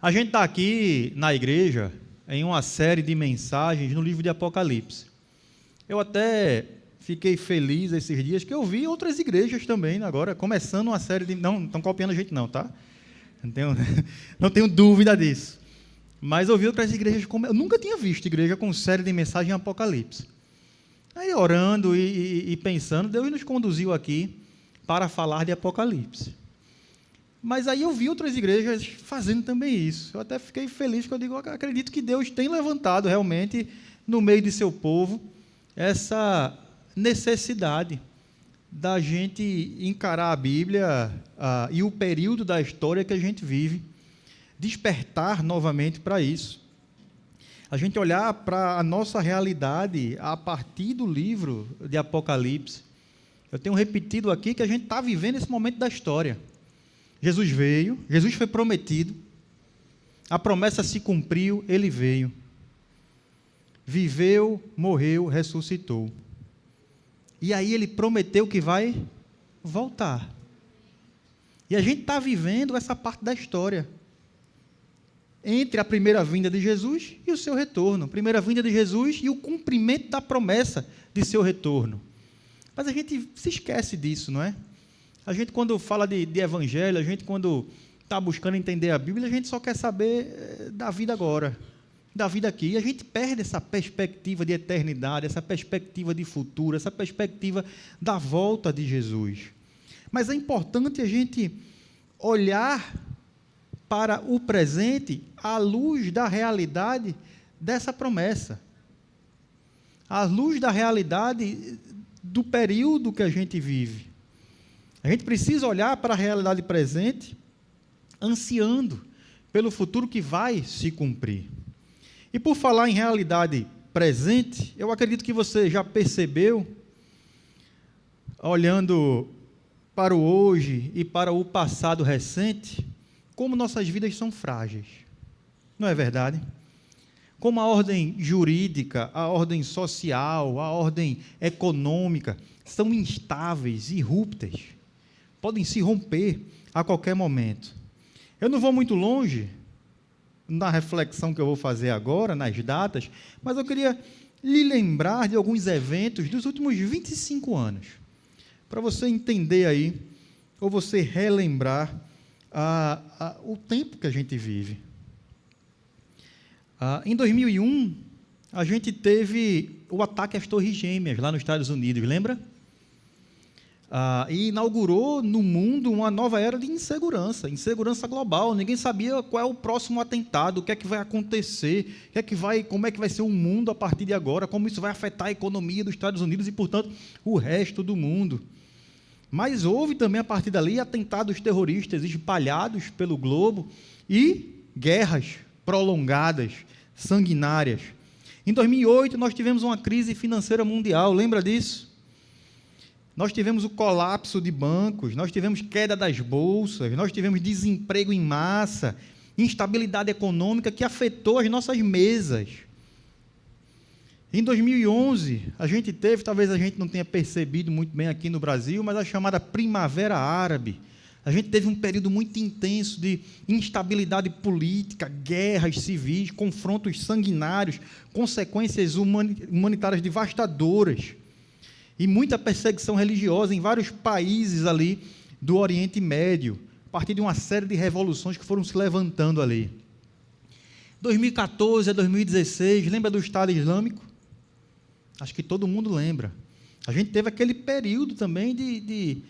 A gente está aqui na igreja em uma série de mensagens no livro de Apocalipse. Eu até fiquei feliz esses dias que eu vi outras igrejas também, agora, começando uma série de... Não estão copiando a gente não, tá? Não tenho dúvida disso. Mas eu vi outras igrejas... Eu nunca tinha visto igreja com série de mensagens em Apocalipse. Aí, orando e pensando, Deus nos conduziu aqui para falar de Apocalipse. Mas aí eu vi outras igrejas fazendo também isso. Eu até fiquei feliz, porque eu acredito que Deus tem levantado realmente no meio de seu povo essa necessidade da gente encarar a Bíblia e o período da história que a gente vive, despertar novamente para isso. A gente olhar para a nossa realidade a partir do livro de Apocalipse. Eu tenho repetido aqui que a gente está vivendo esse momento da história. Jesus veio, Jesus foi prometido, a promessa se cumpriu, ele veio. Viveu, morreu, ressuscitou. E aí ele prometeu que vai voltar. E a gente está vivendo essa parte da história. Entre a primeira vinda de Jesus e o seu retorno. Primeira vinda de Jesus e o cumprimento da promessa de seu retorno. Mas a gente se esquece disso, não é? A gente, quando fala de evangelho, a gente, quando está buscando entender a Bíblia, a gente só quer saber da vida agora, da vida aqui. E a gente perde essa perspectiva de eternidade, essa perspectiva de futuro, essa perspectiva da volta de Jesus. Mas é importante a gente olhar para o presente à luz da realidade dessa promessa, à luz da realidade do período que a gente vive. A gente precisa olhar para a realidade presente, ansiando pelo futuro que vai se cumprir. E por falar em realidade presente, eu acredito que você já percebeu, olhando para o hoje e para o passado recente, como nossas vidas são frágeis. Não é verdade? Como a ordem jurídica, a ordem social, a ordem econômica são instáveis e ruptas. Podem se romper a qualquer momento. Eu não vou muito longe na reflexão que eu vou fazer agora, nas datas, mas eu queria lhe lembrar de alguns eventos dos últimos 25 anos, para você entender aí, ou você relembrar o tempo que a gente vive. Em 2001, a gente teve o ataque às Torres Gêmeas, lá nos Estados Unidos, lembra? E inaugurou no mundo uma nova era de insegurança global. Ninguém sabia qual é o próximo atentado, o que é que vai acontecer, como é que vai ser o mundo a partir de agora, como isso vai afetar a economia dos Estados Unidos e, portanto, o resto do mundo. Mas houve também, a partir dali, atentados terroristas espalhados pelo globo e guerras prolongadas, sanguinárias. Em 2008, nós tivemos uma crise financeira mundial, lembra disso? Nós tivemos o colapso de bancos, nós tivemos queda das bolsas, nós tivemos desemprego em massa, instabilidade econômica que afetou as nossas mesas. Em 2011, a gente teve, talvez a gente não tenha percebido muito bem aqui no Brasil, mas a chamada Primavera Árabe. A gente teve um período muito intenso de instabilidade política, guerras civis, confrontos sanguinários, consequências humanitárias devastadoras. E muita perseguição religiosa em vários países ali do Oriente Médio, a partir de uma série de revoluções que foram se levantando ali. 2014 a 2016, lembra do Estado Islâmico? Acho que todo mundo lembra. A gente teve aquele período também de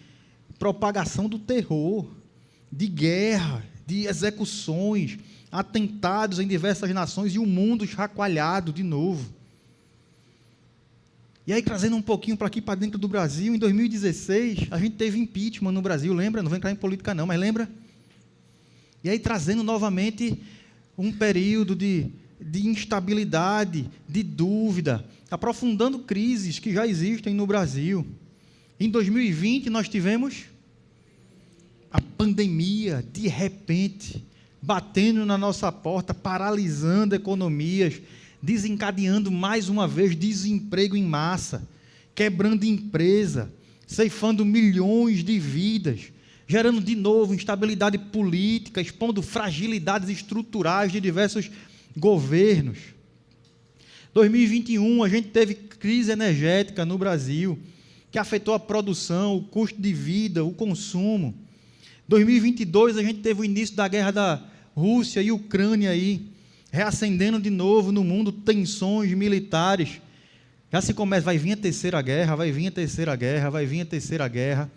propagação do terror, de guerra, de execuções, atentados em diversas nações e o mundo chacoalhado de novo. E aí, trazendo um pouquinho para aqui, para dentro do Brasil, em 2016, a gente teve impeachment no Brasil, lembra? Não vou entrar em política não, mas lembra? E aí, trazendo novamente um período de instabilidade, de dúvida, aprofundando crises que já existem no Brasil. Em 2020, nós tivemos a pandemia, de repente, batendo na nossa porta, paralisando economias, desencadeando mais uma vez desemprego em massa, quebrando empresa, ceifando milhões de vidas, gerando de novo instabilidade política, expondo fragilidades estruturais de diversos governos. 2021, a gente teve crise energética no Brasil, que afetou a produção, o custo de vida, o consumo. 2022, a gente teve o início da guerra da Rússia e Ucrânia aí, reacendendo de novo no mundo tensões militares. Já se começa, vai vir a terceira guerra, vai vir a terceira guerra, vai vir a terceira guerra.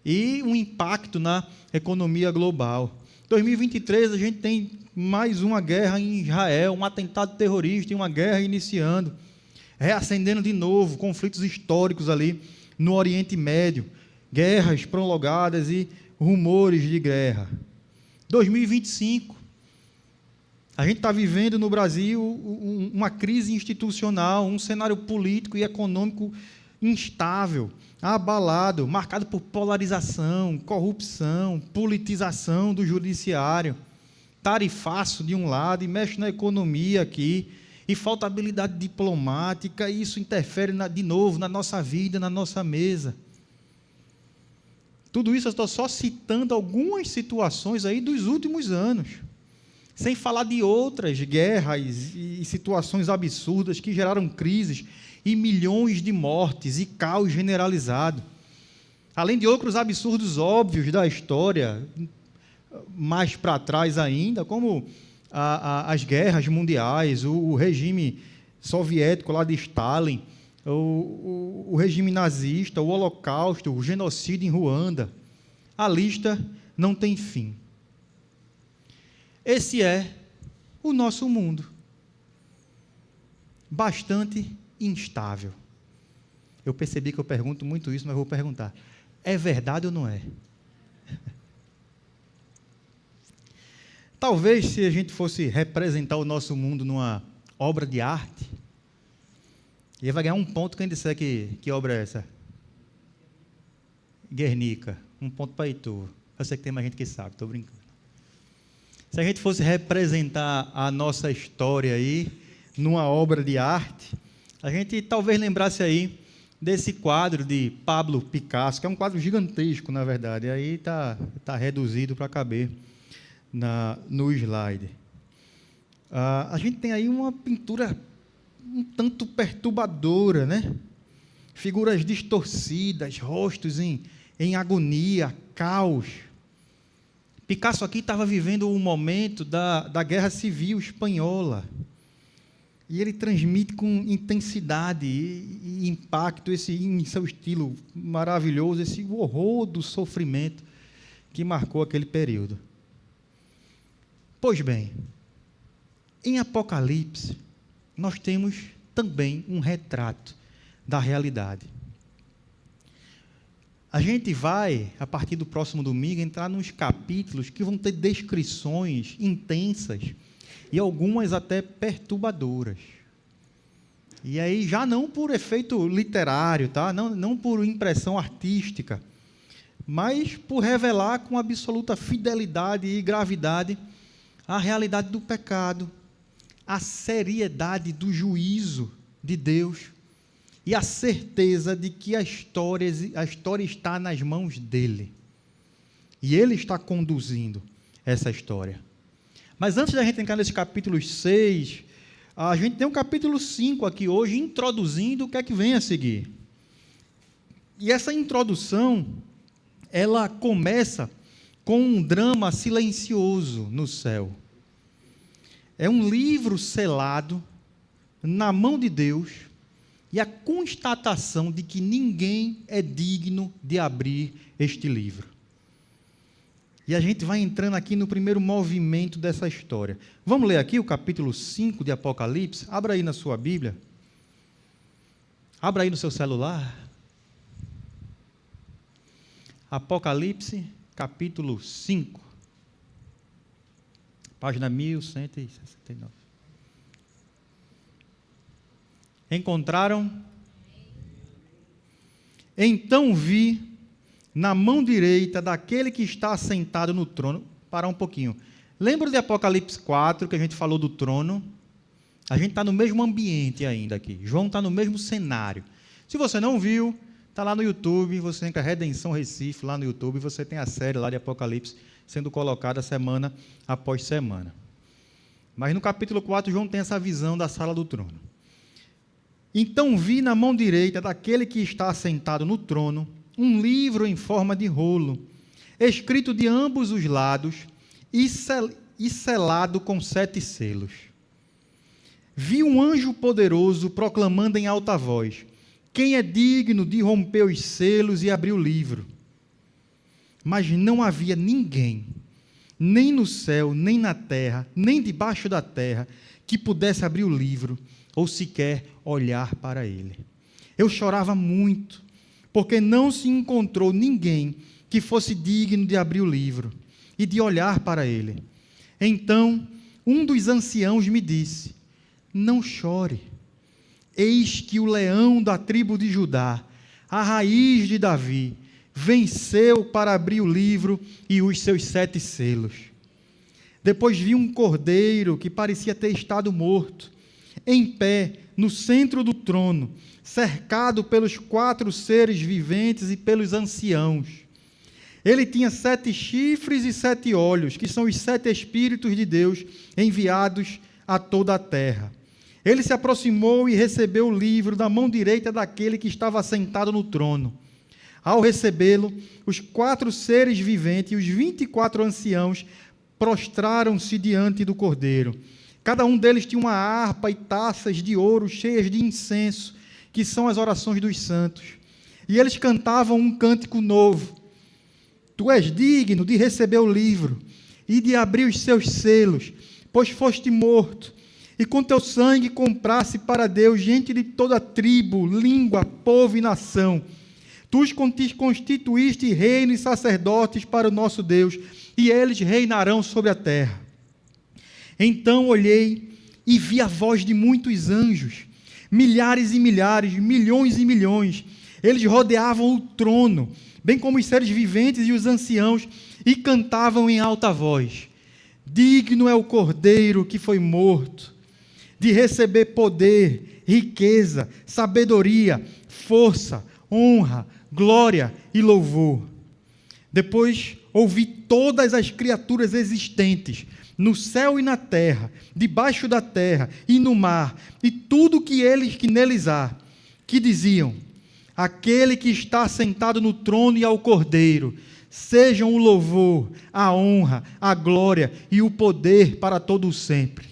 E um impacto na economia global. 2023, a gente tem mais uma guerra em Israel, um atentado terrorista e uma guerra iniciando, reacendendo de novo conflitos históricos ali no Oriente Médio, guerras prolongadas e rumores de guerra. 2025, a gente está vivendo no Brasil uma crise institucional, um cenário político e econômico instável, abalado, marcado por polarização, corrupção, politização do judiciário, tarifaço de um lado e mexe na economia aqui, e falta habilidade diplomática, e isso interfere de novo na nossa vida, na nossa mesa. Tudo isso eu estou só citando algumas situações aí dos últimos anos, sem falar de outras guerras e situações absurdas que geraram crises e milhões de mortes e caos generalizado. Além de outros absurdos óbvios da história, mais para trás ainda, como as guerras mundiais, o regime soviético lá de Stalin, o regime nazista, o Holocausto, o genocídio em Ruanda. A lista não tem fim. Esse é o nosso mundo. Bastante instável. Eu percebi que eu pergunto muito isso, mas vou perguntar. É verdade ou não é? Talvez, se a gente fosse representar o nosso mundo numa obra de arte, ele vai ganhar um ponto quem disser que obra é essa. Guernica. Um ponto para Heitor. Eu sei que tem mais gente que sabe, estou brincando. Se a gente fosse representar a nossa história aí numa obra de arte, a gente talvez lembrasse aí desse quadro de Pablo Picasso, que é um quadro gigantesco, na verdade, e aí está reduzido para caber no slide. A gente tem aí uma pintura um tanto perturbadora, né? Figuras distorcidas, rostos em agonia, caos. Picasso aqui estava vivendo um momento da Guerra Civil Espanhola, e ele transmite com intensidade e impacto, em seu estilo maravilhoso, esse horror do sofrimento que marcou aquele período. Pois bem, em Apocalipse, nós temos também um retrato da realidade. A gente vai, a partir do próximo domingo, entrar nos capítulos que vão ter descrições intensas e algumas até perturbadoras. E aí, já não por efeito literário, tá? Não por impressão artística, mas por revelar com absoluta fidelidade e gravidade a realidade do pecado, a seriedade do juízo de Deus e a certeza de que a história está nas mãos dele. E ele está conduzindo essa história. Mas antes da gente entrar nesse capítulo 6, a gente tem um capítulo 5 aqui hoje, introduzindo o que é que vem a seguir. E essa introdução, ela começa com um drama silencioso no céu. É um livro selado na mão de Deus e a constatação de que ninguém é digno de abrir este livro. E a gente vai entrando aqui no primeiro movimento dessa história. Vamos ler aqui o capítulo 5 de Apocalipse? Abra aí na sua Bíblia. Abra aí no seu celular. Apocalipse, capítulo 5. Página 1169. Encontraram? Então vi na mão direita daquele que está assentado no trono. Parar um pouquinho. Lembra de Apocalipse 4, que a gente falou do trono? A gente está no mesmo ambiente ainda aqui. João está no mesmo cenário. Se você não viu, Está lá no YouTube, você entra Redenção Recife, lá no YouTube, você tem a série lá de Apocalipse sendo colocada semana após semana. Mas no capítulo 4, João tem essa visão da sala do trono. Então vi na mão direita daquele que está assentado no trono um livro em forma de rolo, escrito de ambos os lados e selado com 7 selos. Vi um anjo poderoso proclamando em alta voz: quem é digno de romper os selos e abrir o livro? Mas não havia ninguém, nem no céu, nem na terra, nem debaixo da terra, que pudesse abrir o livro, ou sequer olhar para ele. Eu chorava muito, porque não se encontrou ninguém que fosse digno de abrir o livro e de olhar para ele. Então, um dos anciãos me disse: não chore. Eis que o leão da tribo de Judá, a raiz de Davi, venceu para abrir o livro e os seus 7 selos. Depois vi um cordeiro que parecia ter estado morto, em pé, no centro do trono, cercado pelos 4 seres viventes e pelos anciãos. Ele tinha 7 chifres e 7 olhos, que são os 7 Espíritos de Deus enviados a toda a terra. Ele se aproximou e recebeu o livro da mão direita daquele que estava sentado no trono. Ao recebê-lo, os 4 seres viventes e os 24 anciãos prostraram-se diante do Cordeiro. Cada um deles tinha uma harpa e taças de ouro cheias de incenso, que são as orações dos santos. E eles cantavam um cântico novo: tu és digno de receber o livro e de abrir os seus selos, pois foste morto, e com teu sangue compraste para Deus gente de toda tribo, língua, povo e nação. Tu os constituíste reino e sacerdotes para o nosso Deus, e eles reinarão sobre a terra. Então olhei e vi a voz de muitos anjos, milhares e milhares, milhões e milhões. Eles rodeavam o trono, bem como os seres viventes e os anciãos, e cantavam em alta voz: digno é o Cordeiro que foi morto, de receber poder, riqueza, sabedoria, força, honra, glória e louvor. Depois ouvi todas as criaturas existentes, no céu e na terra, debaixo da terra e no mar, e tudo que neles há, que diziam: aquele que está sentado no trono e ao Cordeiro, sejam o louvor, a honra, a glória e o poder para todo o sempre.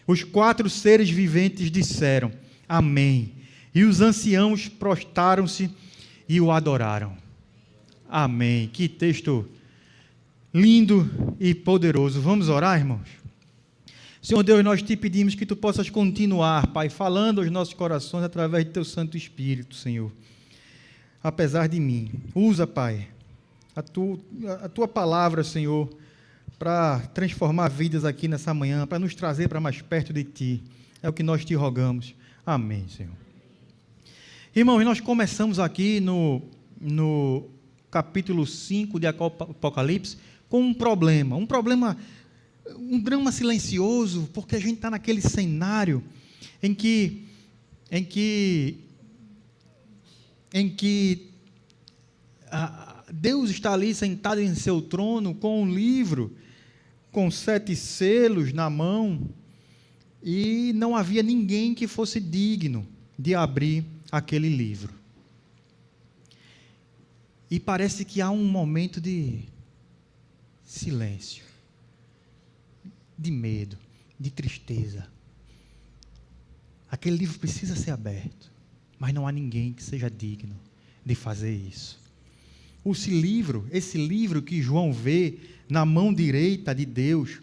Os 4 seres viventes disseram: amém. E os anciãos prostraram-se e o adoraram. Amém. Que texto lindo e poderoso. Vamos orar, irmãos? Senhor Deus, nós te pedimos que tu possas continuar, Pai, falando aos nossos corações através do teu Santo Espírito, Senhor. Apesar de mim. Usa, Pai, a tua palavra, Senhor, para transformar vidas aqui nessa manhã, para nos trazer para mais perto de Ti. É o que nós te rogamos. Amém, Senhor. Irmãos, nós começamos aqui no capítulo 5 de Apocalipse com um problema, um drama silencioso, porque a gente está naquele cenário em que Deus está ali sentado em seu trono com um livro, com 7 selos na mão, e não havia ninguém que fosse digno de abrir aquele livro. E parece que há um momento de silêncio, de medo, de tristeza. Aquele livro precisa ser aberto, mas não há ninguém que seja digno de fazer isso. Esse livro que João vê na mão direita de Deus,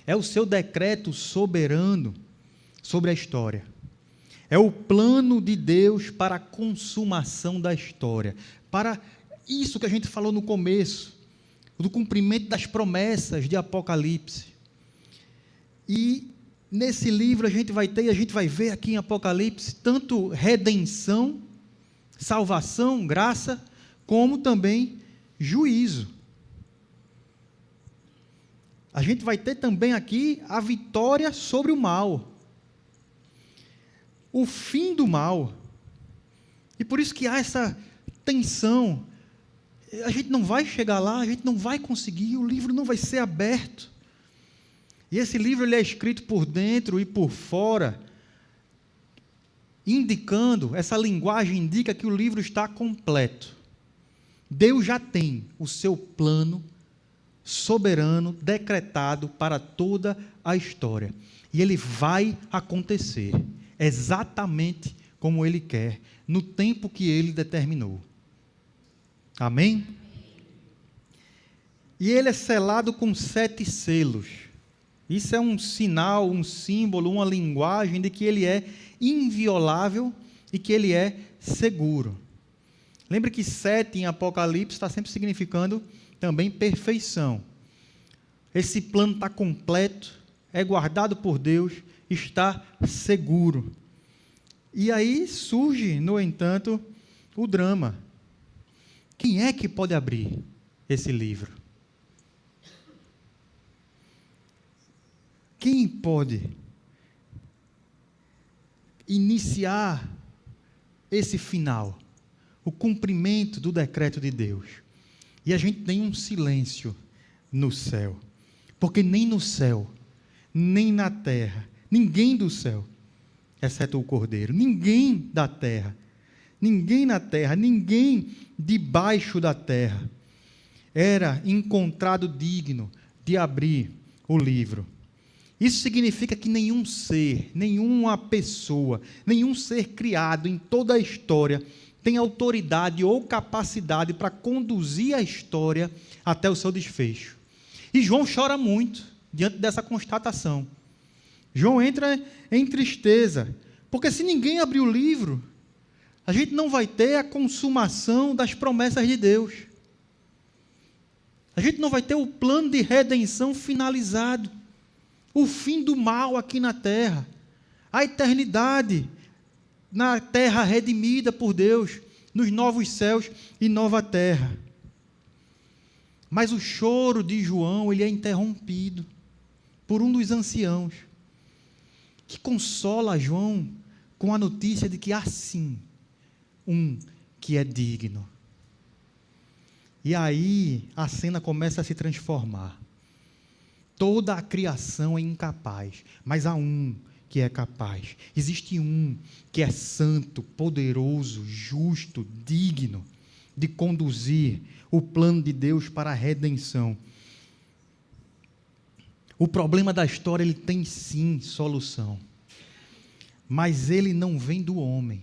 é o seu decreto soberano sobre a história. É o plano de Deus para a consumação da história, para isso que a gente falou no começo, do cumprimento das promessas de Apocalipse. E nesse livro a gente vai ver aqui em Apocalipse tanto redenção, salvação, graça, como também juízo. A gente vai ter também aqui a vitória sobre o mal, o fim do mal. E por isso que há tensão. A gente não vai chegar lá, a gente não vai conseguir, o livro não vai ser aberto. E esse livro ele é escrito por dentro e por fora, indicando, essa linguagem indica que o livro está completo. Deus já tem o seu plano soberano, decretado para toda a história. E ele vai acontecer exatamente como ele quer, no tempo que ele determinou. Amém? E ele é selado com 7 selos. Isso é um sinal, um símbolo, uma linguagem de que ele é inviolável e que ele é seguro. Lembre que 7 em Apocalipse está sempre significando também perfeição. Esse plano está completo, é guardado por Deus, está seguro. E aí surge, no entanto, o drama. Quem é que pode abrir esse livro? Quem pode iniciar esse final? O cumprimento do decreto de Deus. E a gente tem um silêncio no céu. Porque nem no céu, nem na terra, ninguém do céu, exceto o Cordeiro, ninguém da terra, ninguém na terra, ninguém debaixo da terra, era encontrado digno de abrir o livro. Isso significa que nenhum ser, nenhuma pessoa, nenhum ser criado em toda a história tem autoridade ou capacidade para conduzir a história até o seu desfecho. E João chora muito diante dessa constatação. João entra em tristeza, porque se ninguém abrir o livro, a gente não vai ter a consumação das promessas de Deus. A gente não vai ter o plano de redenção finalizado, o fim do mal aqui na terra, a eternidade na terra redimida por Deus, nos novos céus e nova terra. Mas o choro de João, ele é interrompido por um dos anciãos, que consola João com a notícia de que há sim um que é digno. E aí a cena começa a se transformar. Toda a criação é incapaz, mas há um que é capaz. Existe um que é santo, poderoso, justo, digno de conduzir o plano de Deus para a redenção. O problema da história, ele tem sim solução. Mas ele não vem do homem,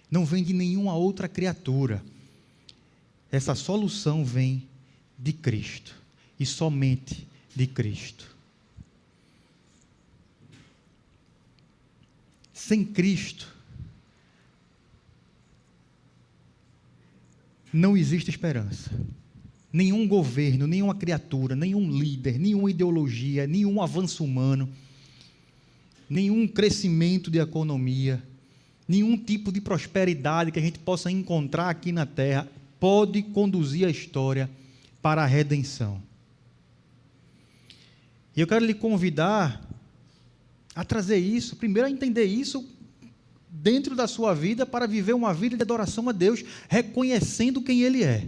não vem de nenhuma outra criatura. Essa solução vem de Cristo, e somente de Cristo. Sem Cristo, não existe esperança. Nenhum governo, nenhuma criatura, nenhum líder, nenhuma ideologia, nenhum avanço humano, nenhum crescimento de economia, nenhum tipo de prosperidade que a gente possa encontrar aqui na terra pode conduzir a história para a redenção. E eu quero lhe convidar a trazer isso, primeiro a entender isso dentro da sua vida, para viver uma vida de adoração a Deus, reconhecendo quem Ele é,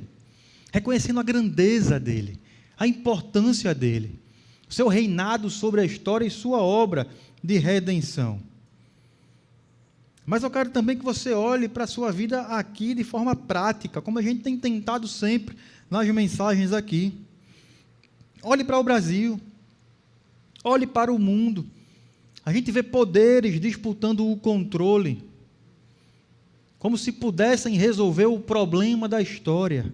reconhecendo a grandeza dEle, a importância dEle, o seu reinado sobre a história e sua obra de redenção. Mas eu quero também que você olhe para a sua vida aqui de forma prática, como a gente tem tentado sempre nas mensagens aqui. Olhe para o Brasil, olhe para o mundo. A gente vê poderes disputando o controle, como se pudessem resolver o problema da história.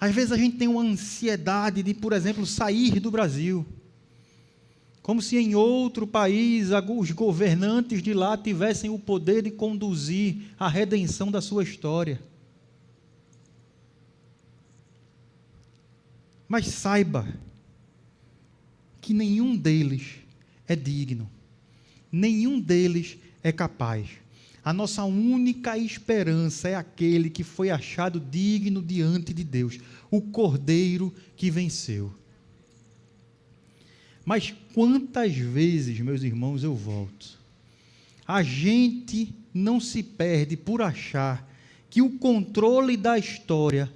Às vezes a gente tem uma ansiedade de, por exemplo, sair do Brasil, como se em outro país os governantes de lá tivessem o poder de conduzir a redenção da sua história. Mas saiba que nenhum deles é digno, nenhum deles é capaz. A nossa única esperança é aquele que foi achado digno diante de Deus, o Cordeiro que venceu. Mas quantas vezes, meus irmãos, eu volto, a gente não se perde por achar que o controle da história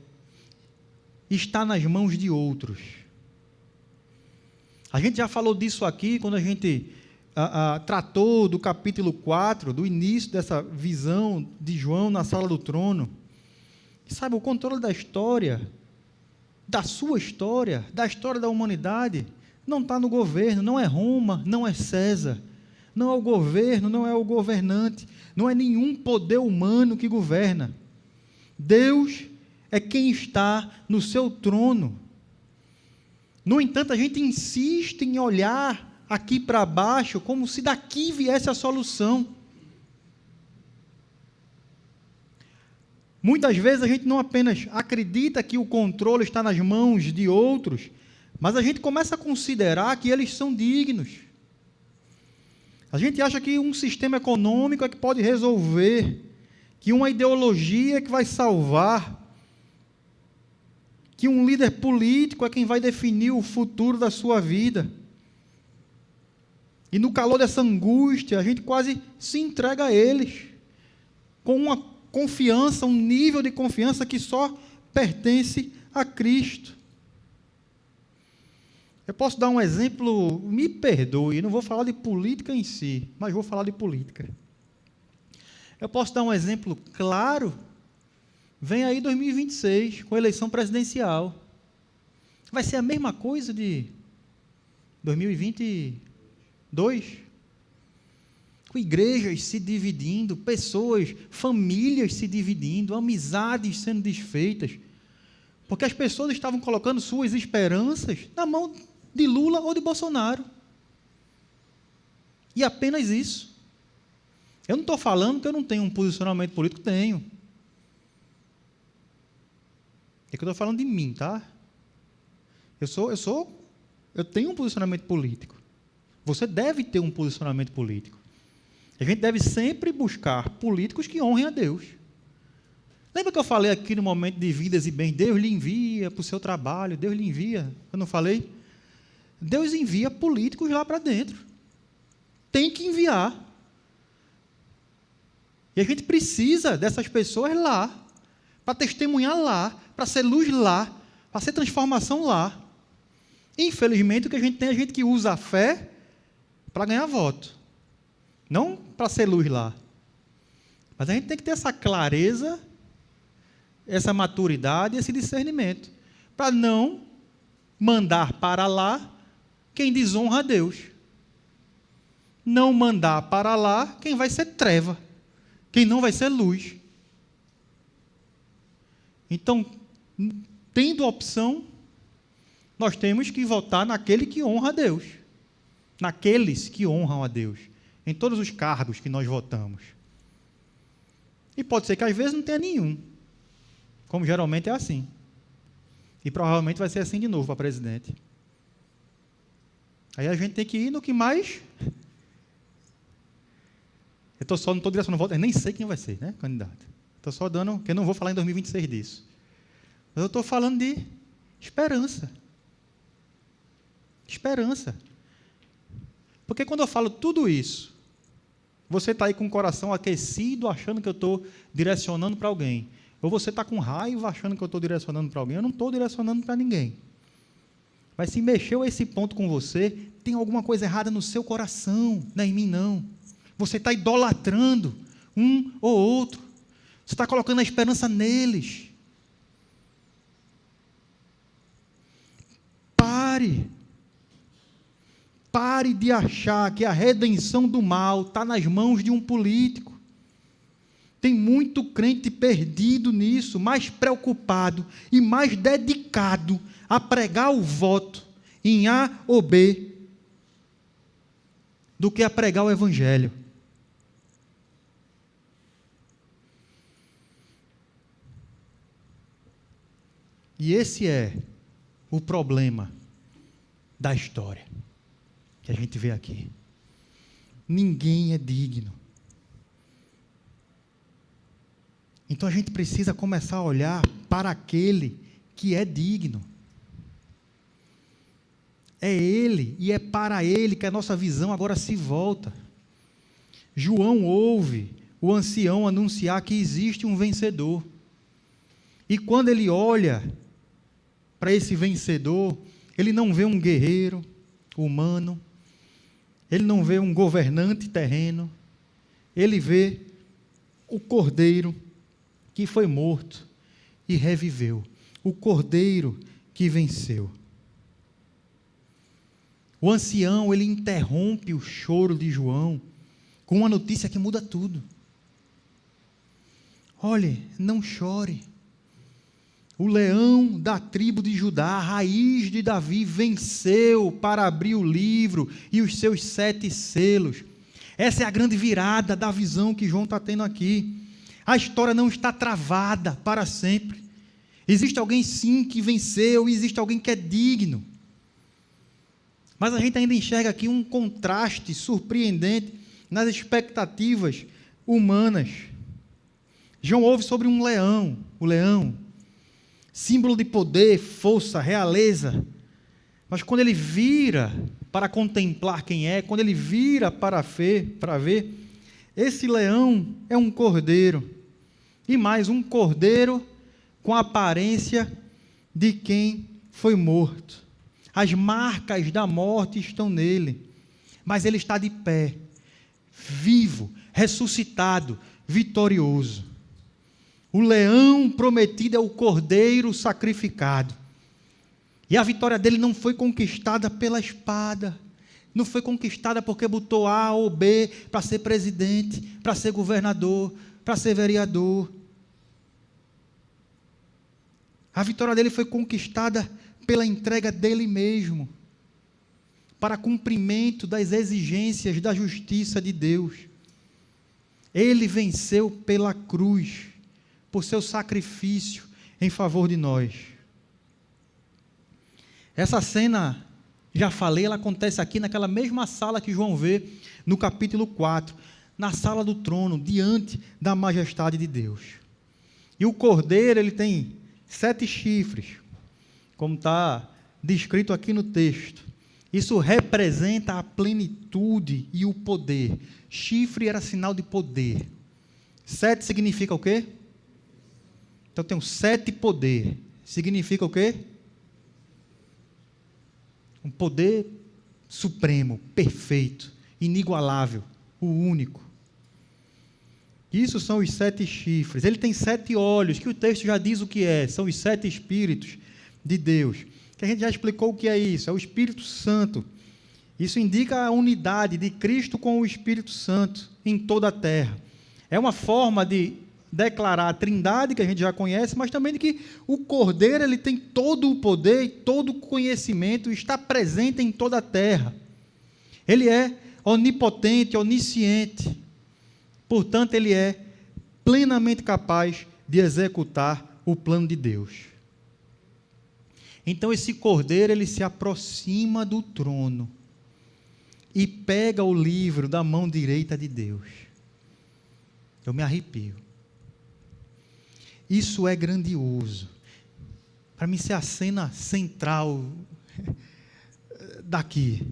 está nas mãos de outros. A gente já falou disso aqui quando a gente tratou do capítulo 4, do início dessa visão de João na sala do trono. Sabe, o controle da história, da sua história, da história da humanidade, não está no governo, não é Roma, não é César, não é o governo, não é o governante, não é nenhum poder humano que governa. Deus é quem está no seu trono. No entanto, a gente insiste em olhar aqui para baixo como se daqui viesse a solução. Muitas vezes a gente não apenas acredita que o controle está nas mãos de outros, mas a gente começa a considerar que eles são dignos. A gente acha que um sistema econômico é que pode resolver, que uma ideologia é que vai salvar, que um líder político é quem vai definir o futuro da sua vida. E no calor dessa angústia, a gente quase se entrega a eles, com uma confiança, um nível de confiança que só pertence a Cristo. Eu posso dar um exemplo, me perdoe, não vou falar de política em si, mas vou falar de política. Eu posso dar um exemplo claro. Vem aí 2026, com a eleição presidencial. Vai ser a mesma coisa de 2022? Com igrejas se dividindo, pessoas, famílias se dividindo, amizades sendo desfeitas, porque as pessoas estavam colocando suas esperanças na mão de Lula ou de Bolsonaro. E apenas isso. Eu não estou falando que eu não tenho um posicionamento político, tenho. É que eu estou falando de mim, tá? Eu tenho um posicionamento político. Você deve ter um posicionamento político. A gente deve sempre buscar políticos que honrem a Deus. Lembra que eu falei aqui no momento de vidas e bens? Deus lhe envia para o seu trabalho, Deus lhe envia. Eu não falei? Deus envia políticos lá para dentro. Tem que enviar. E a gente precisa dessas pessoas lá, para testemunhar lá, para ser luz lá, para ser transformação lá. Infelizmente, o que a gente tem é gente que usa a fé para ganhar voto, não para ser luz lá. Mas a gente tem que ter essa clareza, essa maturidade, esse discernimento, para não mandar para lá quem desonra a Deus. Não mandar para lá quem vai ser treva, quem não vai ser luz. Então, tendo a opção, nós temos que votar naquele que honra a Deus, naqueles que honram a Deus, em todos os cargos que nós votamos. E pode ser que às vezes não tenha nenhum, como geralmente é assim. E provavelmente vai ser assim de novo para presidente. Aí a gente tem que ir no que mais... não estou direcionando voto, eu nem sei quem vai ser, né, candidato. Estou só dando, porque eu não vou falar em 2026 disso. Mas eu estou falando de esperança. Esperança. Porque quando eu falo tudo isso, você está aí com o coração aquecido, achando que eu estou direcionando para alguém. Ou você está com raiva, achando que eu estou direcionando para alguém. Eu não estou direcionando para ninguém. Mas se mexeu esse ponto com você, tem alguma coisa errada no seu coração, não é em mim não. Você está idolatrando um ou outro. Você está colocando a esperança neles. Pare de achar que a redenção do mal está nas mãos de um político. Tem muito crente perdido nisso, mais preocupado e mais dedicado a pregar o voto em A ou B do que a pregar o Evangelho. E esse é o problema da história que a gente vê aqui. Ninguém é digno. Então a gente precisa começar a olhar para aquele que é digno. É Ele e é para Ele que a nossa visão agora se volta. João ouve o ancião anunciar que existe um vencedor. E quando ele olha para esse vencedor, ele não vê um guerreiro humano, ele não vê um governante terreno, ele vê o cordeiro que foi morto e reviveu, o cordeiro que venceu. O ancião, ele interrompe o choro de João com uma notícia que muda tudo. Olhe, não chore. O leão da tribo de Judá, a raiz de Davi, venceu para abrir o livro e os seus 7 selos. Essa é a grande virada da visão que João está tendo aqui. A história não está travada para sempre. Existe alguém sim que venceu e existe alguém que é digno. Mas a gente ainda enxerga aqui um contraste surpreendente nas expectativas humanas. João ouve sobre um leão, o leão, símbolo de poder, força, realeza. Mas quando ele vira para contemplar quem é, quando ele vira para ver, esse leão é um cordeiro. E mais, um cordeiro com a aparência de quem foi morto. As marcas da morte estão nele, mas ele está de pé, vivo, ressuscitado, vitorioso. O leão prometido é o cordeiro sacrificado. E a vitória dele não foi conquistada pela espada, não foi conquistada porque botou A ou B para ser presidente, para ser governador, para ser vereador. A vitória dele foi conquistada pela entrega dele mesmo, para cumprimento das exigências da justiça de Deus. Ele venceu pela cruz, por seu sacrifício em favor de nós. Essa cena, já falei, ela acontece aqui naquela mesma sala que João vê no capítulo 4, na sala do trono, diante da majestade de Deus. E o cordeiro, ele tem 7 chifres, como está descrito aqui no texto. Isso representa a plenitude e o poder. Chifre era sinal de poder. 7 significa o quê? Então tem 7 poder. Significa o quê? Um poder supremo, perfeito, inigualável, o único. Isso são os 7 chifres. Ele tem 7 olhos, que o texto já diz o que é. São os 7 espíritos de Deus. Que a gente já explicou o que é isso. É o Espírito Santo. Isso indica a unidade de Cristo com o Espírito Santo em toda a terra. É uma forma de declarar a trindade, que a gente já conhece, mas também de que o Cordeiro, ele tem todo o poder e todo o conhecimento, está presente em toda a terra. Ele é onipotente, onisciente. Portanto, ele é plenamente capaz de executar o plano de Deus. Então, esse Cordeiro, ele se aproxima do trono e pega o livro da mão direita de Deus. Eu me arrepio. Isso é grandioso. Para mim, isso é a cena central daqui.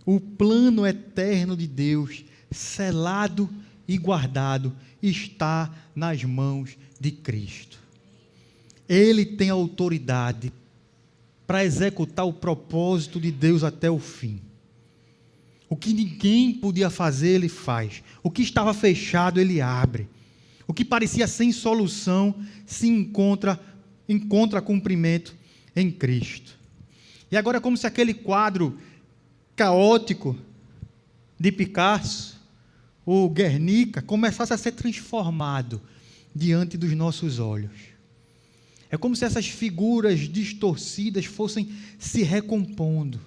O plano eterno de Deus, selado e guardado, está nas mãos de Cristo. Ele tem autoridade para executar o propósito de Deus até o fim. O que ninguém podia fazer, ele faz. O que estava fechado, ele abre. O que parecia sem solução, se encontra cumprimento em Cristo. E agora, como se aquele quadro caótico de Picasso, o Guernica, começasse a ser transformado diante dos nossos olhos. É como se essas figuras distorcidas fossem se recompondo.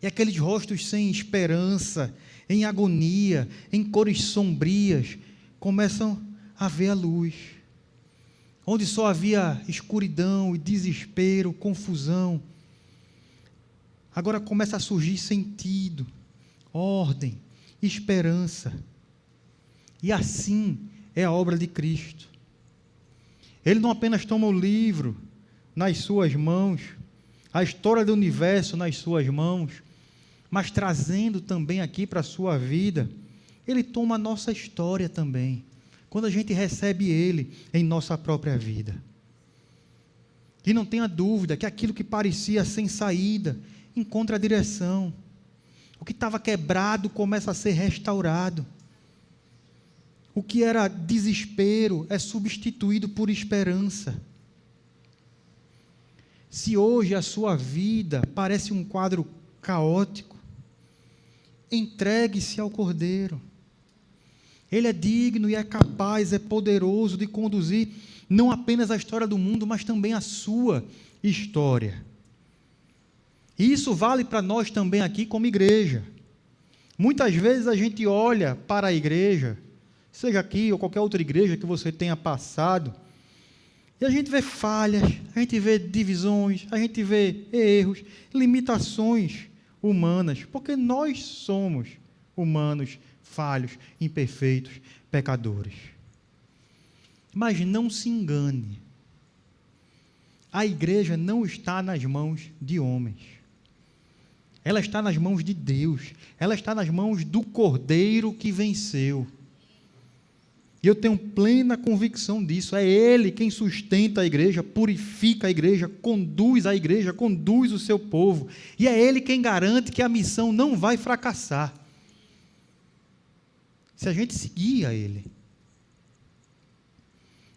E aqueles rostos sem esperança, em agonia, em cores sombrias, começam a ver a luz. Onde só havia escuridão e desespero, confusão, agora começa a surgir sentido, ordem, esperança. E assim é a obra de Cristo. Ele não apenas toma o livro nas suas mãos, a história do universo nas suas mãos, mas trazendo também aqui para a sua vida Ele toma a nossa história também, quando a gente recebe Ele em nossa própria vida. E não tenha dúvida que aquilo que parecia sem saída, encontra a direção. O que estava quebrado começa a ser restaurado. O que era desespero é substituído por esperança. Se hoje a sua vida parece um quadro caótico, entregue-se ao Cordeiro. Ele é digno e é capaz, é poderoso de conduzir não apenas a história do mundo, mas também a sua história. E isso vale para nós também aqui como igreja. Muitas vezes a gente olha para a igreja, seja aqui ou qualquer outra igreja que você tenha passado, e a gente vê falhas, a gente vê divisões, a gente vê erros, limitações humanas, porque nós somos humanos, falhos, imperfeitos, pecadores. Mas não se engane, a igreja não está nas mãos de homens, ela está nas mãos de Deus, ela está nas mãos do Cordeiro que venceu. E eu tenho plena convicção disso. É Ele quem sustenta a igreja, purifica a igreja, conduz o seu povo. E é Ele quem garante que a missão não vai fracassar, se a gente seguir a Ele.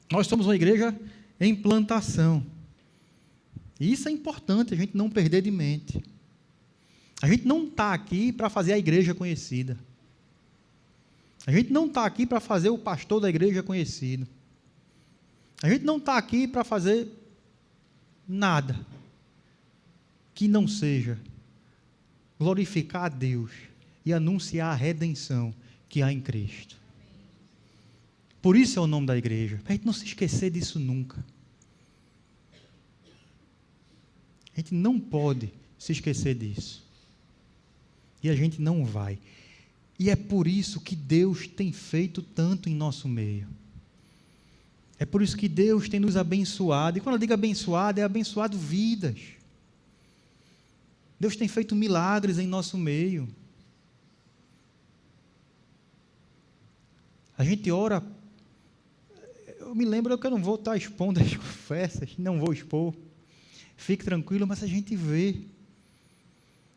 Nós somos uma igreja em plantação. E isso é importante a gente não perder de mente. A gente não está aqui para fazer a igreja conhecida. A gente não está aqui para fazer o pastor da igreja conhecido. A gente não está aqui para fazer nada que não seja glorificar a Deus e anunciar a redenção que há em Cristo. Por isso é o nome da igreja, para a gente não se esquecer disso nunca. A gente não pode se esquecer disso. E a gente não vai. E é por isso que Deus tem feito tanto em nosso meio. É por isso que Deus tem nos abençoado. E quando eu digo abençoado, é abençoado vidas. Deus tem feito milagres em nosso meio. A gente ora. Eu me lembro que eu não vou estar expondo as confessas, não vou expor. Fique tranquilo, mas a gente vê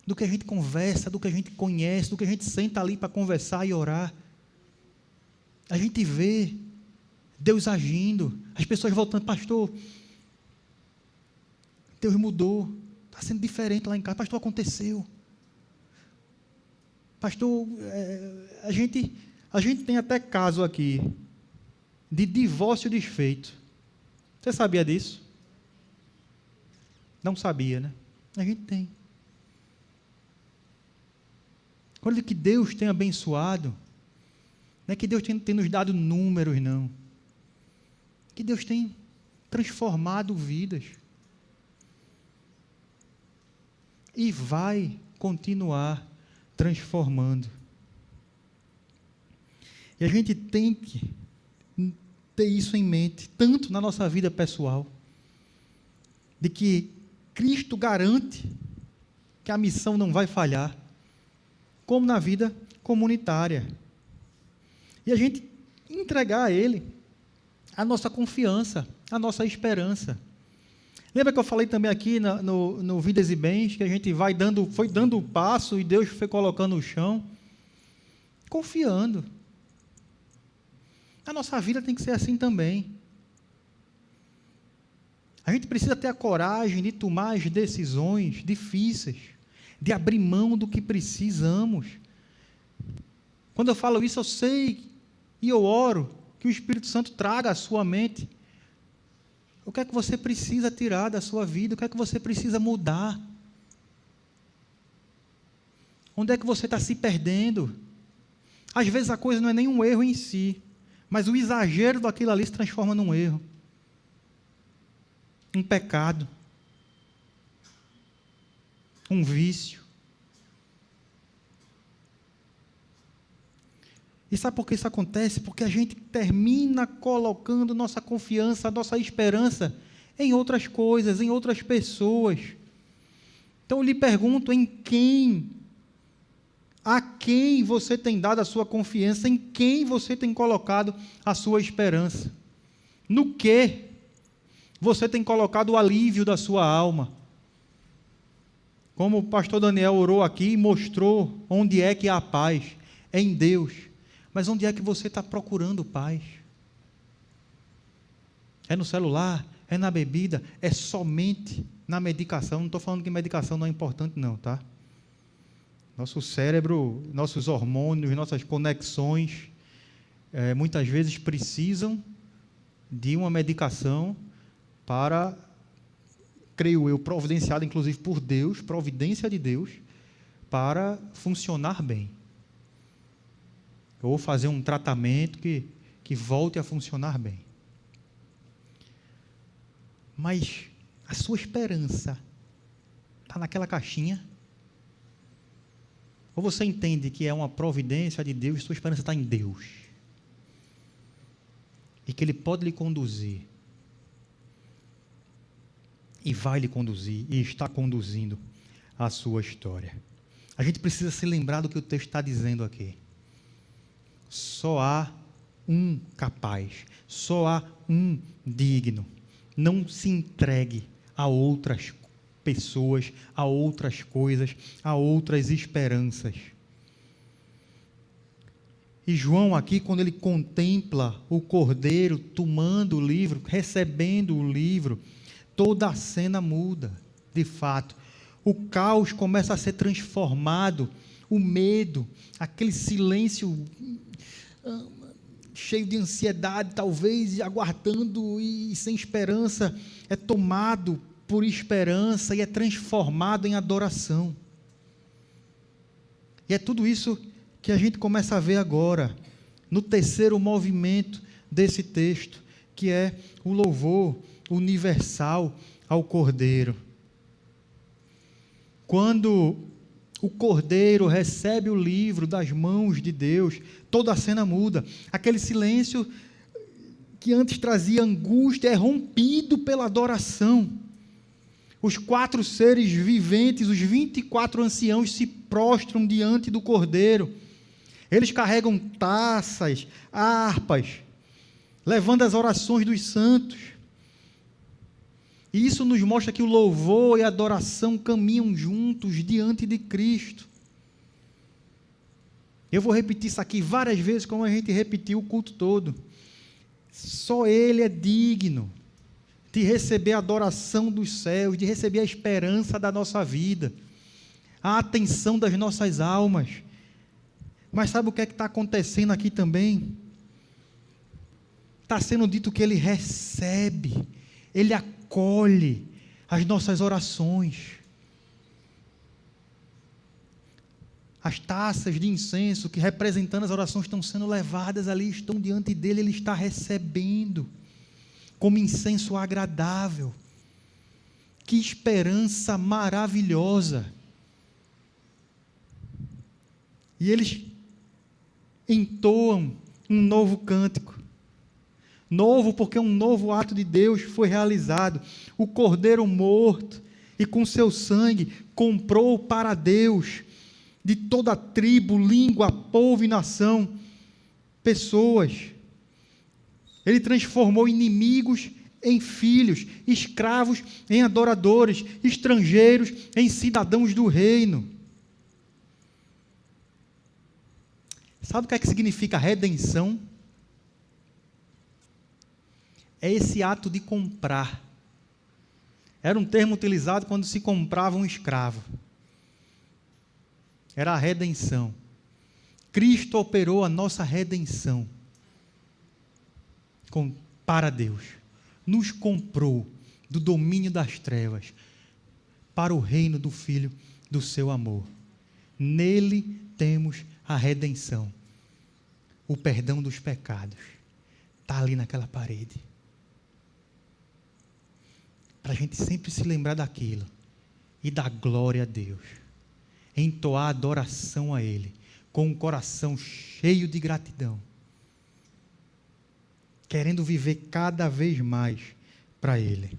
do que a gente conversa, do que a gente conhece, do que a gente senta ali para conversar e orar. A gente vê Deus agindo, as pessoas voltando, pastor, Deus mudou, está sendo diferente lá em casa, pastor, aconteceu. Pastor, a gente tem até caso aqui de divórcio desfeito. Você sabia disso? Não sabia, né? A gente tem. Olha que Deus tem abençoado, não é que Deus tem nos dado números, não. Que Deus tem transformado vidas. E vai continuar transformando. E a gente tem que ter isso em mente, tanto na nossa vida pessoal, de que Cristo garante que a missão não vai falhar, como na vida comunitária. E a gente entregar a Ele a nossa confiança, a nossa esperança. Lembra que eu falei também aqui no Vidas e Bens, que a gente foi dando o passo e Deus foi colocando o chão, confiando. A nossa vida tem que ser assim também. A gente precisa ter a coragem de tomar as decisões difíceis, de abrir mão do que precisamos. Quando eu falo isso, eu sei e eu oro que o Espírito Santo traga à sua mente o que é que você precisa tirar da sua vida, o que é que você precisa mudar. Onde é que você está se perdendo? Às vezes a coisa não é nem um erro em si, mas o exagero daquilo ali se transforma num erro, um pecado, um vício. E sabe por que isso acontece? Porque a gente termina colocando nossa confiança, nossa esperança em outras coisas, em outras pessoas. Então eu lhe pergunto, em quem A quem você tem dado a sua confiança? Em quem você tem colocado a sua esperança? No que você tem colocado o alívio da sua alma? Como o pastor Daniel orou aqui e mostrou onde é que há paz. É em Deus. Mas onde é que você está procurando paz? É no celular? É na bebida? É somente na medicação? Não estou falando que medicação não é importante não, tá? Nosso cérebro, nossos hormônios, nossas conexões, muitas vezes precisam de uma medicação para, creio eu, providenciada inclusive por Deus, providência de Deus, para funcionar bem. Ou fazer um tratamento que volte a funcionar bem. Mas a sua esperança está naquela caixinha? Ou você entende que é uma providência de Deus e sua esperança está em Deus? E que Ele pode lhe conduzir. E vai lhe conduzir, e está conduzindo a sua história. A gente precisa se lembrar do que o texto está dizendo aqui. Só há um capaz, só há um digno. Não se entregue a outras pessoas, a outras coisas, a outras esperanças. E João aqui, quando ele contempla o cordeiro tomando o livro, recebendo o livro, toda a cena muda, de fato. O caos começa a ser transformado, o medo, aquele silêncio cheio de ansiedade, talvez, e aguardando e sem esperança, é tomado por esperança e é transformado em adoração. E é tudo isso que a gente começa a ver agora, no terceiro movimento desse texto, que é o louvor universal ao Cordeiro. Quando o Cordeiro recebe o livro das mãos de Deus, toda a cena muda. Aquele silêncio que antes trazia angústia é rompido pela adoração. Os 4 seres viventes, os 24 anciãos, se prostram diante do Cordeiro. Eles carregam taças, harpas, levando as orações dos santos. E isso nos mostra que o louvor e a adoração caminham juntos diante de Cristo. Eu vou repetir isso aqui várias vezes, como a gente repetiu o culto todo. Só Ele é digno de receber a adoração dos céus, de receber a esperança da nossa vida, a atenção das nossas almas. Mas sabe o que é que está acontecendo aqui também? Está sendo dito que Ele recebe, Ele acolhe as nossas orações. As taças de incenso que representando as orações estão sendo levadas ali, estão diante dele, Ele está recebendo como incenso agradável. Que esperança maravilhosa! E eles entoam um novo cântico. Novo porque um novo ato de Deus foi realizado. O Cordeiro morto e com seu sangue comprou para Deus, de toda tribo, língua, povo e nação, pessoas. Ele transformou inimigos em filhos, escravos em adoradores, estrangeiros em cidadãos do reino. Sabe o que é que significa redenção? É esse ato de comprar. Era um termo utilizado quando se comprava um escravo. Era a redenção. Cristo operou a nossa redenção para Deus. Nos comprou do domínio das trevas para o reino do Filho do seu amor. Nele temos a redenção. O perdão dos pecados. Está ali naquela parede. Para a gente sempre se lembrar daquilo e dar glória a Deus, entoar adoração a Ele, com um coração cheio de gratidão, querendo viver cada vez mais para Ele.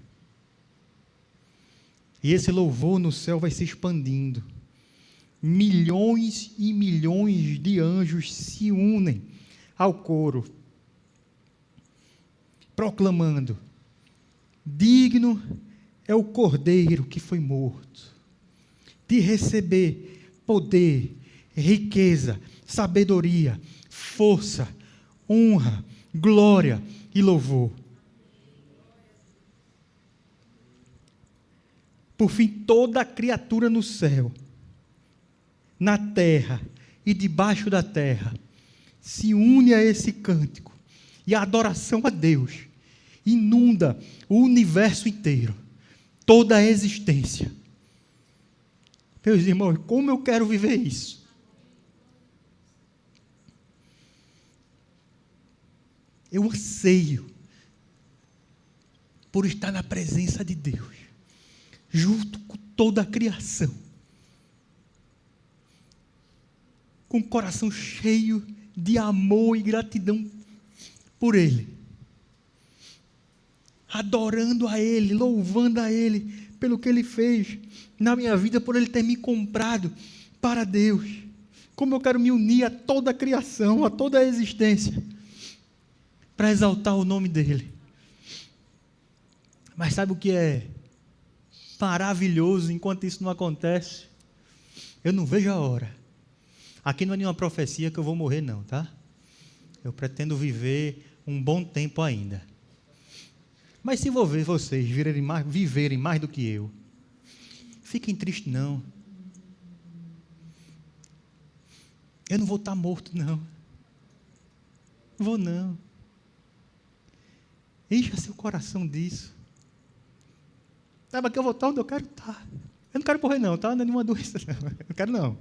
E esse louvor no céu vai se expandindo, milhões e milhões de anjos se unem ao coro, proclamando: digno é o Cordeiro que foi morto, de receber poder, riqueza, sabedoria, força, honra, glória e louvor. Por fim, toda a criatura no céu, na terra e debaixo da terra se une a esse cântico, e a adoração a Deus inunda o universo inteiro, toda a existência. Meus irmãos, como eu quero viver isso? Eu anseio por estar na presença de Deus, junto com toda a criação, com o coração cheio de amor e gratidão por Ele, adorando a Ele, louvando a Ele pelo que Ele fez na minha vida, por Ele ter me comprado para Deus. Como eu quero me unir a toda a criação, a toda a existência, para exaltar o nome dEle. Mas sabe o que é maravilhoso enquanto isso não acontece? Eu não vejo a hora. Aqui não é nenhuma profecia que eu vou morrer, não, tá? Eu pretendo viver um bom tempo ainda. Mas se vocês viverem mais do que eu, fiquem tristes, não. Eu não vou estar morto, não. Não vou, não. Encha seu coração disso. Sabe que eu vou estar onde eu quero estar. Eu não quero morrer, não, tá? Não é nenhuma doença, não. Eu não quero, não.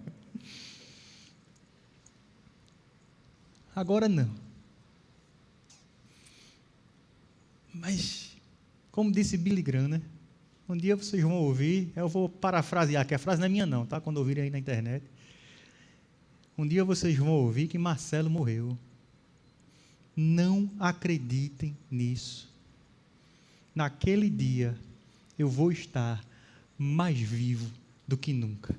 Agora não. Mas, como disse Billy Graham, né? Um dia vocês vão ouvir, eu vou parafrasear, que a frase não é minha não, tá? Quando ouvirem aí na internet. Um dia vocês vão ouvir que Marcelo morreu. Não acreditem nisso. Naquele dia, eu vou estar mais vivo do que nunca.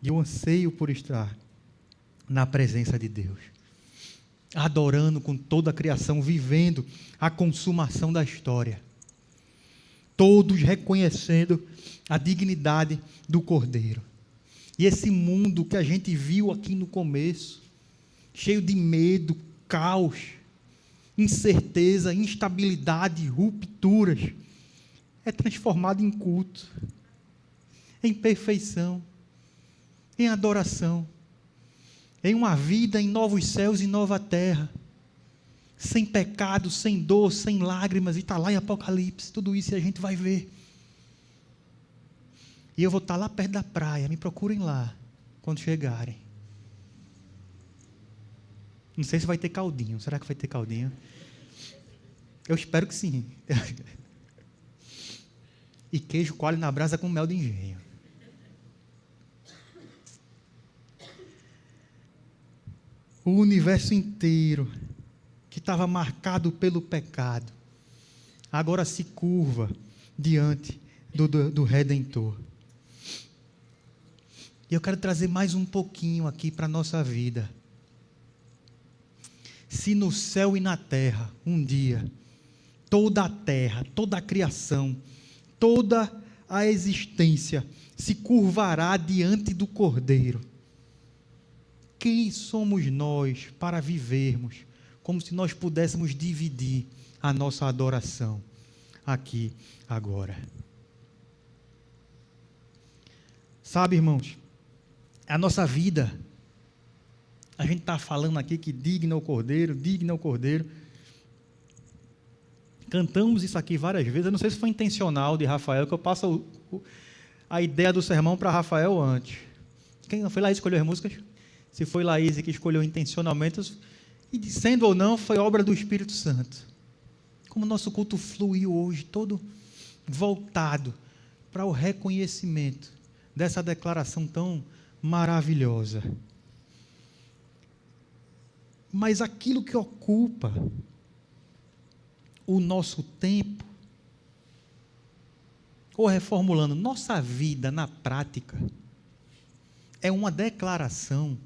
E eu anseio por estar na presença de Deus, adorando com toda a criação, vivendo a consumação da história, todos reconhecendo a dignidade do Cordeiro. E esse mundo que a gente viu aqui no começo, cheio de medo, caos, incerteza, instabilidade, rupturas, é transformado em culto, em perfeição, em adoração, em uma vida em novos céus e nova terra, sem pecado, sem dor, sem lágrimas, e está lá em Apocalipse, tudo isso a gente vai ver. E eu vou estar lá perto da praia, me procurem lá, quando chegarem. Não sei se vai ter caldinho, será que vai ter caldinho? Eu espero que sim. E queijo coalho na brasa com mel de engenho. O universo inteiro, que estava marcado pelo pecado, agora se curva diante do Redentor. E eu quero trazer mais um pouquinho aqui para a nossa vida. Se no céu e na terra, um dia, toda a terra, toda a criação, toda a existência se curvará diante do Cordeiro, quem somos nós para vivermos como se nós pudéssemos dividir a nossa adoração aqui, agora? Sabe, irmãos, a nossa vida, a gente está falando aqui que digno é o Cordeiro, digno é o Cordeiro. Cantamos isso aqui várias vezes, eu não sei se foi intencional de Rafael, que eu passo a ideia do sermão para Rafael antes. Quem foi lá e escolheu as músicas? Se foi Laís que escolheu intencionalmente, e sendo ou não, foi obra do Espírito Santo. Como o nosso culto fluiu hoje, todo voltado para o reconhecimento dessa declaração tão maravilhosa. Mas aquilo que ocupa o nosso tempo, Ou reformulando, nossa vida na prática é uma declaração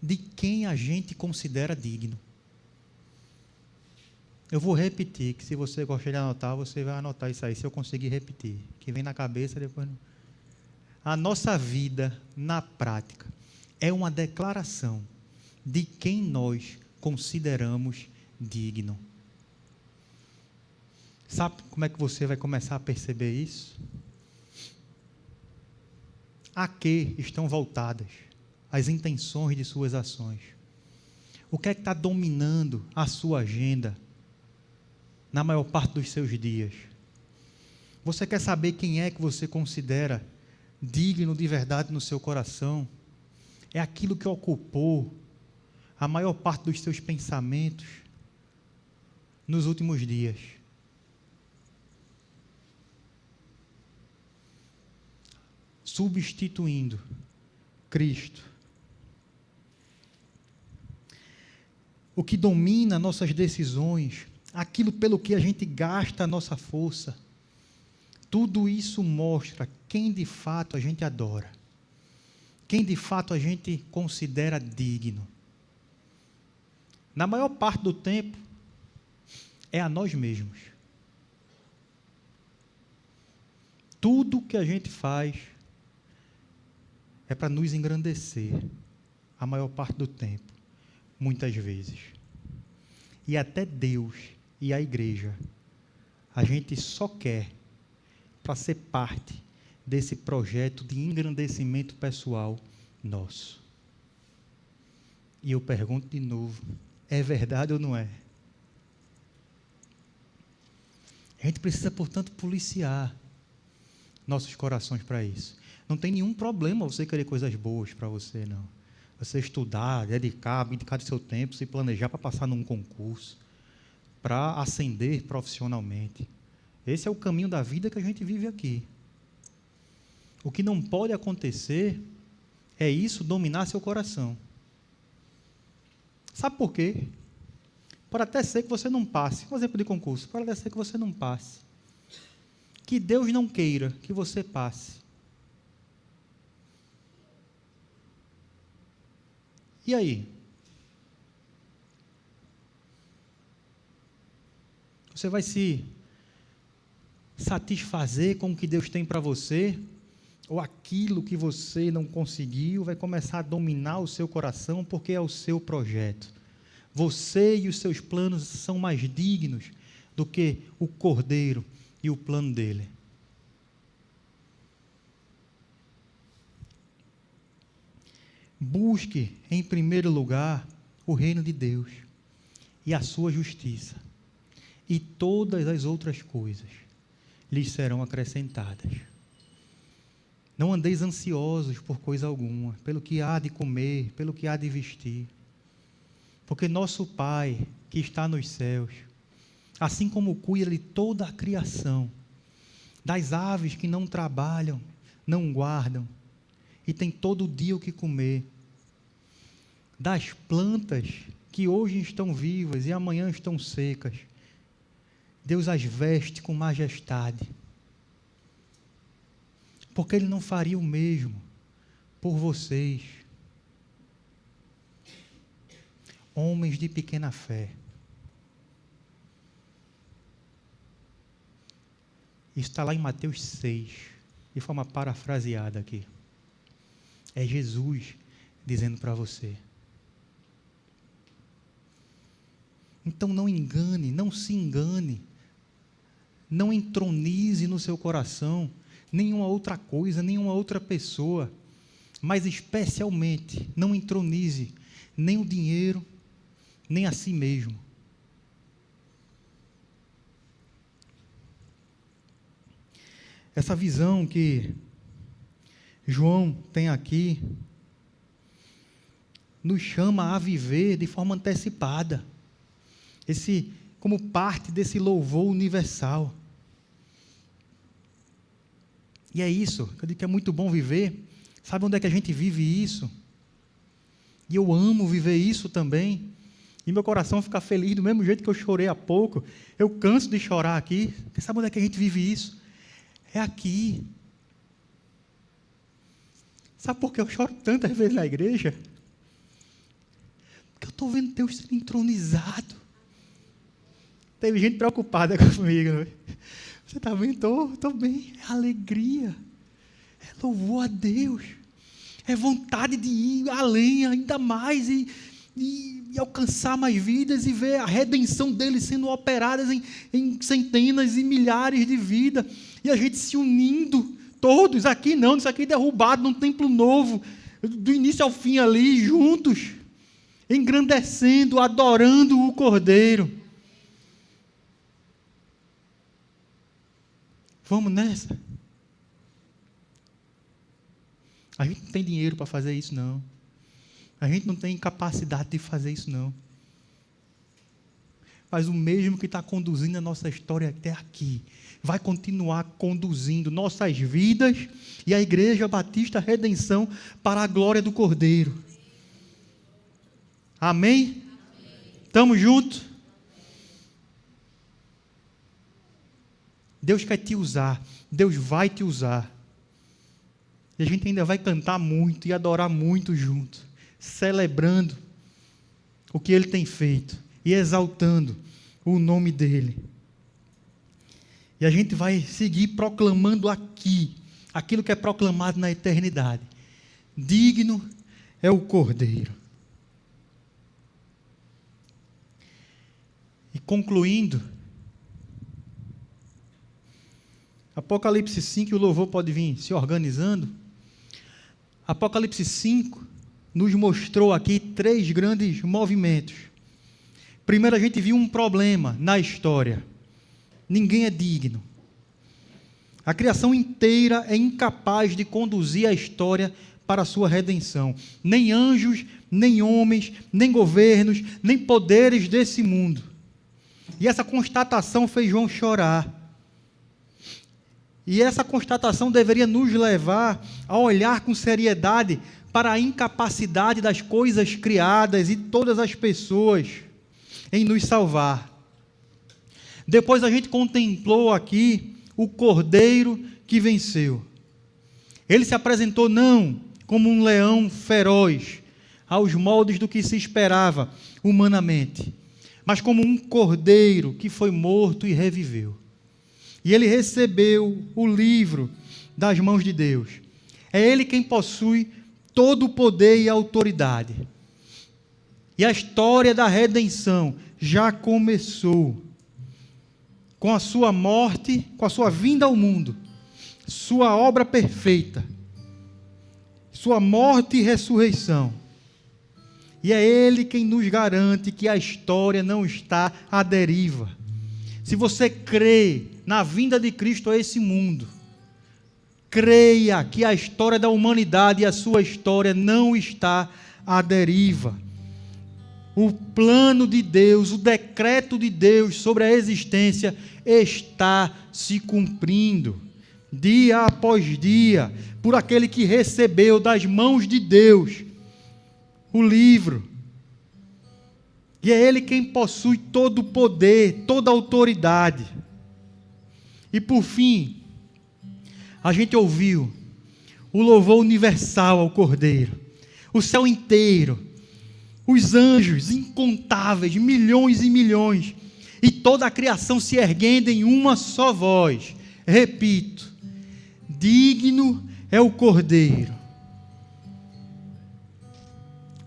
de quem a gente considera digno. Eu vou repetir, que se você gosta de anotar, você vai anotar isso aí, se eu conseguir repetir. Que vem na cabeça, depois não. A nossa vida, na prática, é uma declaração de quem nós consideramos digno. Sabe como é que você vai começar a perceber isso? A que estão voltadas as intenções de suas ações? O que é que está dominando a sua agenda na maior parte dos seus dias? Você quer saber quem é que você considera digno de verdade no seu coração? É aquilo que ocupou a maior parte dos seus pensamentos nos últimos dias. Substituindo Cristo. O que domina nossas decisões, aquilo pelo que a gente gasta a nossa força, tudo isso mostra quem de fato a gente adora, quem de fato a gente considera digno. Na maior parte do tempo, é a nós mesmos. Tudo que a gente faz é para nos engrandecer, a maior parte do tempo, muitas vezes. E até Deus e a igreja, a gente só quer para ser parte desse projeto de engrandecimento pessoal nosso. E eu pergunto de novo, é verdade ou não é? A gente precisa, portanto, policiar nossos corações para isso. Não tem nenhum problema você querer coisas boas para você, não. Você estudar, abdicar do seu tempo, se planejar para passar num concurso, para ascender profissionalmente. Esse é o caminho da vida que a gente vive aqui. O que não pode acontecer é isso dominar seu coração. Sabe por quê? Pode até ser que você não passe. Um exemplo de concurso. Pode até ser que você não passe. Que Deus não queira que você passe. E aí? Você vai se satisfazer com o que Deus tem para você? Ou aquilo que você não conseguiu vai começar a dominar o seu coração porque é o seu projeto? Você e os seus planos são mais dignos do que o Cordeiro e o plano dele. Busque, em primeiro lugar, o reino de Deus e a sua justiça, e todas as outras coisas lhes serão acrescentadas. Não andeis ansiosos por coisa alguma, pelo que há de comer, pelo que há de vestir, porque nosso Pai, que está nos céus, assim como cuida de toda a criação, das aves que não trabalham, não guardam, e tem todo dia o que comer, das plantas que hoje estão vivas e amanhã estão secas, Deus as veste com majestade, porque Ele não faria o mesmo por vocês, homens de pequena fé. Isso está lá em Mateus 6, de forma parafraseada aqui. É Jesus dizendo para você. Então não engane, não se engane, não entronize no seu coração nenhuma outra coisa, nenhuma outra pessoa, mas especialmente não entronize nem o dinheiro, nem a si mesmo. Essa visão que João tem aqui nos chama a viver de forma antecipada, como parte desse louvor universal. E é isso, eu digo que é muito bom viver. Sabe onde é que a gente vive isso? E eu amo viver isso também. E meu coração fica feliz do mesmo jeito que eu chorei há pouco. Eu canso de chorar aqui. Sabe onde é que a gente vive isso? É aqui. Sabe por que eu choro tantas vezes na igreja? Porque eu estou vendo Deus sendo entronizado. Teve gente preocupada comigo. Não é? Você está bem? Estou bem. É alegria. É louvor a Deus. É vontade de ir além ainda mais e alcançar mais vidas e ver a redenção dele sendo operada em centenas e milhares de vidas. E a gente se unindo, todos aqui não, isso aqui derrubado num templo novo, do início ao fim ali, juntos, engrandecendo, adorando o Cordeiro. Vamos nessa? A gente não tem dinheiro para fazer isso, não. A gente não tem capacidade de fazer isso, não. Mas o mesmo que está conduzindo a nossa história até aqui, vai continuar conduzindo nossas vidas e a Igreja Batista Redenção para a glória do Cordeiro. Amém? Estamos juntos? Deus quer te usar. Deus vai te usar. E a gente ainda vai cantar muito e adorar muito junto, celebrando o que Ele tem feito e exaltando o nome dEle. E a gente vai seguir proclamando aqui aquilo que é proclamado na eternidade. Digno é o Cordeiro. E concluindo, Apocalipse 5, o louvor pode vir se organizando. Apocalipse 5 nos mostrou aqui 3 grandes movimentos. Primeiro, a gente viu um problema na história. Ninguém é digno. A criação inteira é incapaz de conduzir a história para a sua redenção. Nem anjos, nem homens, nem governos, nem poderes desse mundo. E essa constatação fez João chorar. E essa constatação deveria nos levar a olhar com seriedade para a incapacidade das coisas criadas e todas as pessoas em nos salvar. Depois a gente contemplou aqui o Cordeiro que venceu. Ele se apresentou não como um leão feroz, aos moldes do que se esperava humanamente, mas como um cordeiro que foi morto e reviveu. E ele recebeu o livro das mãos de Deus. É ele quem possui todo o poder e autoridade. E a história da redenção já começou com a sua morte, com a sua vinda ao mundo, sua obra perfeita, sua morte e ressurreição. E é Ele quem nos garante que a história não está à deriva. Se você crê na vinda de Cristo a esse mundo, creia que a história da humanidade e a sua história não está à deriva. O plano de Deus, o decreto de Deus sobre a existência está se cumprindo, dia após dia, por aquele que recebeu das mãos de Deus o livro. E é Ele quem possui todo o poder, toda a autoridade. E por fim, a gente ouviu o louvor universal ao Cordeiro. O céu inteiro, os anjos incontáveis, milhões e milhões, e toda a criação se erguendo em uma só voz. Repito, digno é o Cordeiro.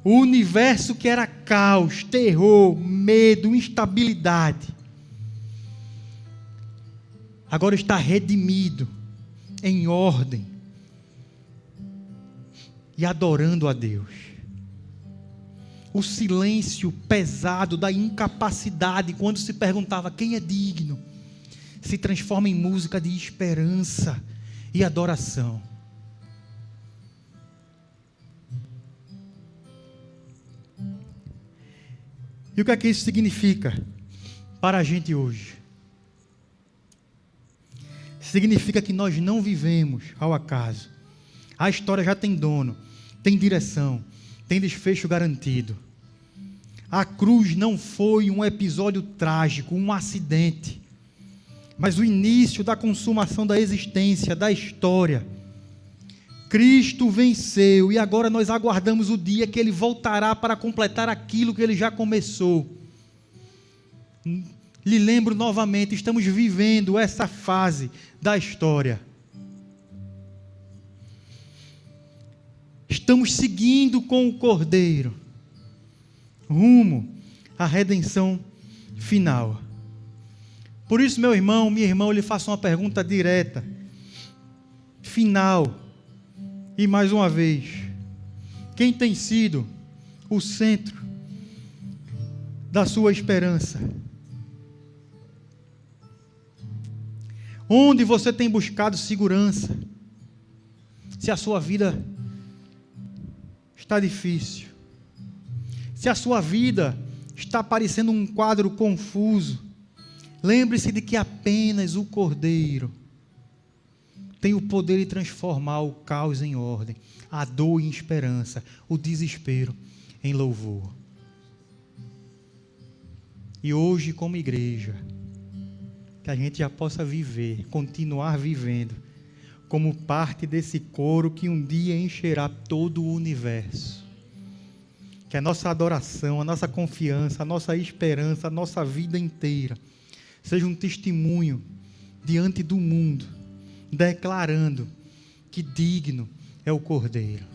O universo que era caos, terror, medo, instabilidade, agora está redimido, em ordem, e adorando a Deus. O silêncio pesado da incapacidade, quando se perguntava quem é digno, se transforma em música de esperança e adoração. E o que é que isso significa para a gente hoje? Significa que nós não vivemos ao acaso. A história já tem dono, tem direção, tem desfecho garantido. A cruz não foi um episódio trágico, um acidente, mas o início da consumação da existência, da história. Cristo venceu e agora nós aguardamos o dia que Ele voltará para completar aquilo que Ele já começou. Lhe lembro novamente, estamos vivendo essa fase da história. Estamos seguindo com o Cordeiro, rumo à redenção final. Por isso, meu irmão, minha irmã, eu lhe faço uma pergunta direta, final, e mais uma vez, quem tem sido o centro da sua esperança? Onde você tem buscado segurança? Se a sua vida está difícil, se a sua vida está parecendo um quadro confuso, lembre-se de que apenas o Cordeiro tem o poder de transformar o caos em ordem, a dor em esperança, o desespero em louvor. E hoje, como igreja, que a gente já possa viver, continuar vivendo, como parte desse coro que um dia encherá todo o universo. Que a nossa adoração, a nossa confiança, a nossa esperança, a nossa vida inteira seja um testemunho diante do mundo, declarando que digno é o Cordeiro.